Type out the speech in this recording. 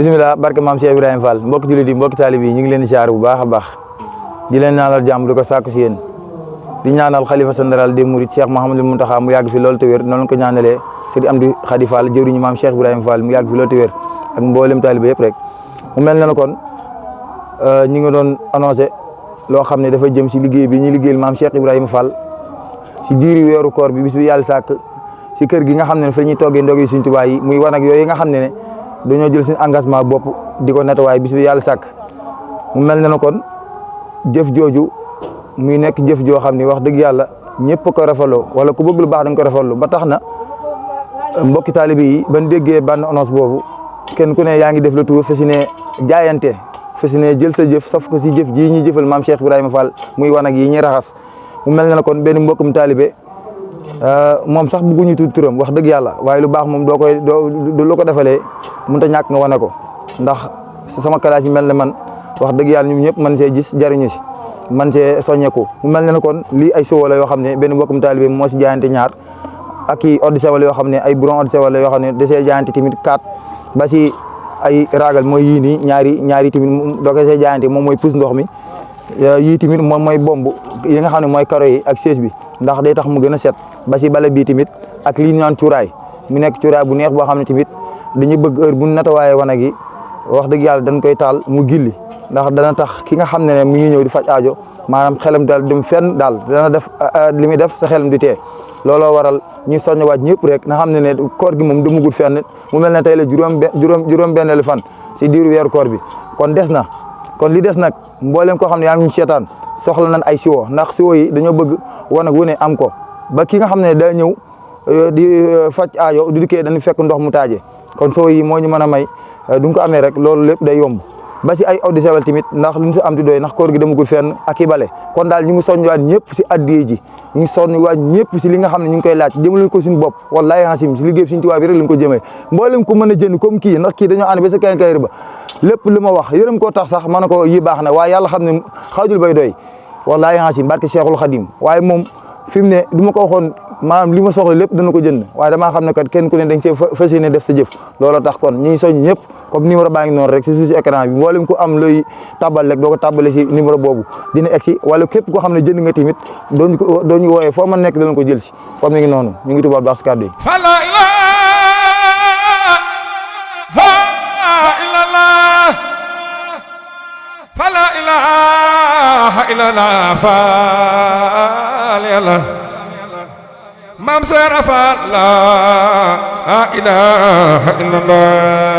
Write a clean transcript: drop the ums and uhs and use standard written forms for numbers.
bisimilah barke maam Cheikh Ibrahima Fall mbokki jullit yi mbokki taalib yi ñu ngi leen di siyaar bu baax a baax di leen ñaanal jàmm di ko sàkku si yéen di ñaanal xalifa général des mourides Cheikh Mouhamadou Mountakha mu yàgg fi loolu te wér noonu ko ñaanalee Serigne Amdi Khady Fall jëwriñu maam Cheikh Ibrahima Fall mu yàgg fi loolu te wér ak mboolem taalib yëpp rek mu mel na kon ñi nga doon annoncé loo xam ne dafa jëm si liggéey bi ñuy liggéeyal maam Cheikh Ibrahima Fall si diiri weeru koor bi bis bi yàlla sàkk si kër gi nga xam ne fa ñuy toggee ndog yi Sëriñ Tuubaa yi muy wanag yooyu nga xam ne dañoo jël seen engagement bopp di ko nettoyé bis bi yàlla sàkk mu mel na kon jëf jooju muy nekk jëf joo xam ne wax dëgg yàlla ñëpp ko rafetloo wala ku bëgg lu baax dañ ko rafetlu ba tax na mbokki taalibe yi ban déggee bande annonce boobu kenn ku ne yaa ngi def le tout fas yéene jaayante fas yéene jël sa jëf saf ko si jëf ji ñuy jëfal maam Cheikh Ibrahima Fall muy wanag yi ñuy raxas mu mel na kon benn mbokkum taalibe moom sax bëgguñu tudd turam wax dëgg yàlla waaye lu baax moom doo la ko defalee mënut a ñàkk nga wane ko ndax sama classe yi mel ne man wax dëgg yàlla ñun ñëpp man see gis jariñu si man see soññeeku mu mel ne kon lii ay sowo la yoo xam ne benn mbokkum taalibe moo si jaayante ñaar ak i eau de Javel yoo xam ne ay brouillon eau de Javel yoo xam ne da see jaayante tamit 4 ba si ay ragal mooy yii nii ñaari tamit doo ko see jaayante moom mooy pousse ndox mi yii tamit moom mooy bomb yi nga xam ne mooy karo yi ak siège bi ndax day tax mu gën a set ba si bale bii tamit ak lii ñu naan cuuraay mu nekk cuuraay bu neex boo xam ne tamit dañu bëgg heure bu nettoyé wanag yi wax dëgg yàlla dañ koy taal mu gilli ndax dana tax ki nga xam ne mi ngi ñëw di faj aajo maanaam xelam daal dem fenn daal dana def li muy def sa xelam di tee looloo waral ñu soññewaat ñëpp rek nga xam ne koor gi moom demugul fenn mu mel ne tey la juróom benn fan si diiru weeru koor bi kon des na kon li des nag mboolem koo xam ne yaa ngi ñu seetaan soxla nañ ay siwo ndax siwo yi dañoo bëgg wanag wu ne am ko ba ki nga xam ne daa ñëw di faj aajo du dikkee dañu fekk ndox mu taaje kon siwo yi moo ñu mën a may duñ ko amee rek loolu lépp day yomb ba si ay eau de Javel tamit ndax lu ñu si am ti doy ndax koor gi demagul fenn ak i bale kon daal ñu ngi soññiwaat ñëpp si addiye ji ñu ngi soññiwaat ñëpp si li nga xam ne ñu ngi koy laaj jëmale ko suñu bopp wallahi hasim si liggéey Sëriñ Tuubaa bi rek lañ ko jëmee mboolem ko mën a jënd comme kii ndax kii dañoo ànd ba sa kayit ba lépp li ma wax yërëm koo tax sax mën na ko yi baax na waaye yàlla xam ne xaajul bay doy wallahi hasim barke Cheikhul Khadim waaye moom fi mu ne du ma ko waxoon maanaam li ma soxla lépp dana ko jënd waaye damaa xam ne kat kenn ku ne dañ see fas yéene def sa jëf looloo tax kon ñu ngi soñ ñëpp comme numéro baa ngi noonu rek si suuf si écran bi mboolem ko am looy tabal rek doo ko tabale si numéro boobu dina egg si wala képp koo xam ne jënd nga tamit doo ñu wooyee foo ma nekk danañ ko jël si comme mi ngi noonu ñu ngi tubaab baax si kàddu yi fala ilaha illallah fal yàlla maam Seera Faal la ilaha illallah